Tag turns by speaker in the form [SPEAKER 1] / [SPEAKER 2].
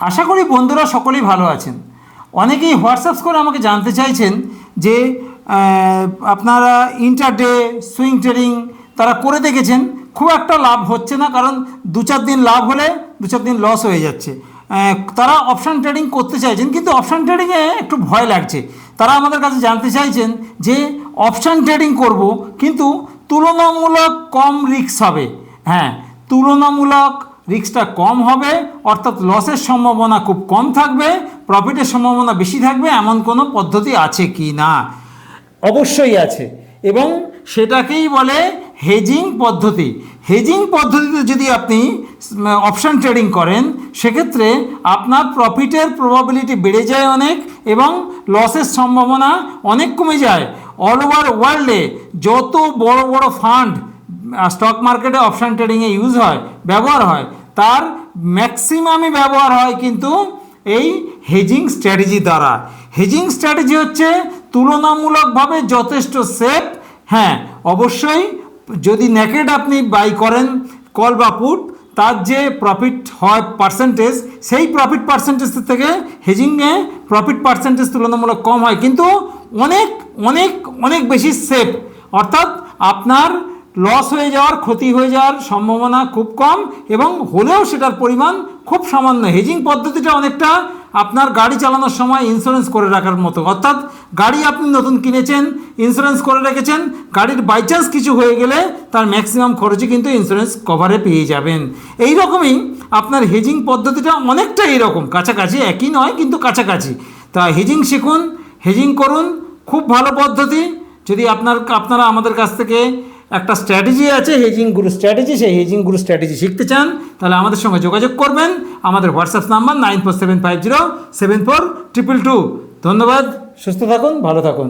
[SPEAKER 1] আশা করি বন্ধুরা সকলেই ভালো আছেন। অনেকেই হোয়াটসঅ্যাপ করে আমাকে জানতে চাইছেন যে আপনারা ইন্টারডে সুইং ট্রেডিং তারা করে দেখেছেন, খুব একটা লাভ হচ্ছে না, কারণ 2-4 দিন লাভ হলে 2-4 দিন লস হয়ে যাচ্ছে। তারা অপশান ট্রেডিং করতে চাইছেন, কিন্তু অপশান ট্রেডিংয়ে একটু ভয় লাগছে। তারা আমাদের কাছে জানতে চাইছেন যে অপশান ট্রেডিং করব, কিন্তু তুলনামূলক কম রিস্ক হবে। হ্যাঁ, তুলনামূলক রিস্কটা কম হবে, অর্থাৎ লসের সম্ভাবনা খুব কম থাকবে, প্রফিটের সম্ভাবনা বেশি থাকবে, এমন কোনো পদ্ধতি আছে কি না? অবশ্যই আছে, এবং সেটাকেই বলে হেজিং পদ্ধতি। হেজিং পদ্ধতিতে যদি আপনি অপশান ট্রেডিং করেন, সেক্ষেত্রে আপনার প্রফিটের প্রবাবিলিটি বেড়ে যায় অনেক, এবং লসের সম্ভাবনা অনেক কমে যায়। অল ওভার ওয়ার্ল্ডে যত বড় বড় ফান্ড স্টক মার্কেটে অপশান ট্রেডিংয়ে ব্যবহার হয়, তার ম্যাক্সিমামই ব্যবহার হয় কিন্তু এই হেজিং স্ট্র্যাটেজি দ্বারা। হেজিং স্ট্র্যাটেজি হচ্ছে তুলনামূলকভাবে যথেষ্ট সেফ। হ্যাঁ, অবশ্যই যদি নেকেড আপনি বাই করেন কল বা পুট, তার যে প্রফিট হয় পার্সেন্টেজ, সেই প্রফিট পার্সেন্টেজ থেকে হেজিংয়ে প্রফিট পার্সেন্টেজ তুলনামূলক কম হয়, কিন্তু অনেক অনেক অনেক বেশি সেফ। অর্থাৎ আপনার লস হয়ে যাওয়ার, ক্ষতি হয়ে যাওয়ার সম্ভাবনা খুব কম, এবং হলেও সেটার পরিমাণ খুব সামান্য। হেজিং পদ্ধতিটা অনেকটা আপনার গাড়ি চালানোর সময় ইন্স্যুরেন্স করে রাখার মতো। অর্থাৎ গাড়ি আপনি নতুন কিনেছেন, ইন্স্যুরেন্স করে রেখেছেন, গাড়ির বাই চান্স কিছু হয়ে গেলে তার ম্যাক্সিমাম খরচই কিন্তু ইন্স্যুরেন্স কভারে পেয়ে যাবেন। এই রকমই আপনার হেজিং পদ্ধতিটা অনেকটা এইরকম, কাছাকাছি, একই নয় কিন্তু কাছাকাছি। তা হেজিং শিখুন, হেজিং করুন, খুব ভালো পদ্ধতি। যদি আপনারা আমাদের কাছ থেকে একটা স্ট্র্যাটেজি আছে হেজিং গুরু স্ট্র্যাটেজি, সেই হেজিং গুরু স্ট্র্যাটেজি শিখতে চান, তাহলে আমাদের সঙ্গে যোগাযোগ করবেন। আমাদের হোয়াটসঅ্যাপ নাম্বার 9475074222। ধন্যবাদ, সুস্থ থাকুন, ভালো থাকুন।